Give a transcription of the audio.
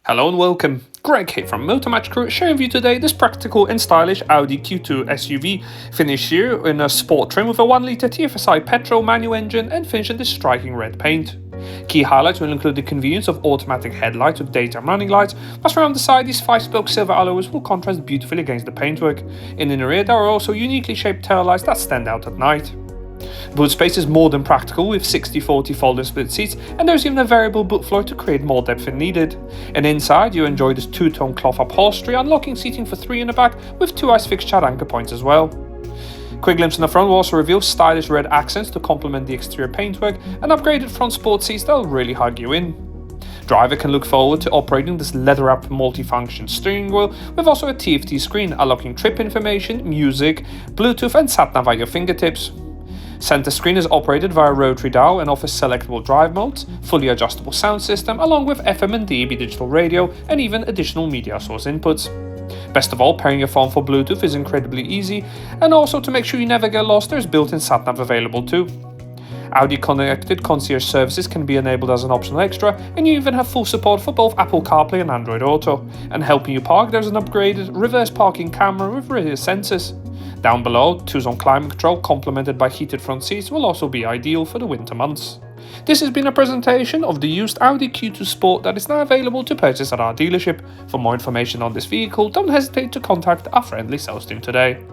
Hello and welcome, Greg here from Motormatch Crew, sharing with you today this practical and stylish Audi Q2 SUV, finished here in a sport trim with a 1-litre TFSI petrol manual engine and finished in this striking red paint. Key highlights will include the convenience of automatic headlights with daytime running lights, plus around the side these 5-spoke silver alloys will contrast beautifully against the paintwork. In the rear there are also uniquely shaped tail lights that stand out at night. Boot space is more than practical with 60-40 folding split seats, and there's even a variable boot floor to create more depth if needed. And inside you enjoy this two-tone cloth upholstery, unlocking seating for 3 in the back with 2 ice-fixed chat anchor points as well. Quick glimpse in the front will also reveal stylish red accents to complement the exterior paintwork and upgraded front sport seats that'll really hug you in. Driver can look forward to operating this leather-wrapped multi-function steering wheel with also a TFT screen unlocking trip information, music, Bluetooth and sat-nav at your fingertips. Center screen is operated via rotary dial and offers selectable drive modes, fully adjustable sound system along with FM and DAB digital radio and even additional media source inputs. Best of all, pairing your phone for Bluetooth is incredibly easy, and also to make sure you never get lost, there's built-in sat-nav available too. Audi Connected Concierge services can be enabled as an optional extra, and you even have full support for both AppleCarPlay and AndroidAuto. And helping you park, there's an upgraded reverse parking camera with rear sensors. Down below, 2-zone climate control complemented by heated front seats will also be ideal for the winter months. This has been a presentation of the used Audi Q2 Sport that is now available to purchase at our dealership. For more information on this vehicle, don't hesitate to contact our friendly sales team today.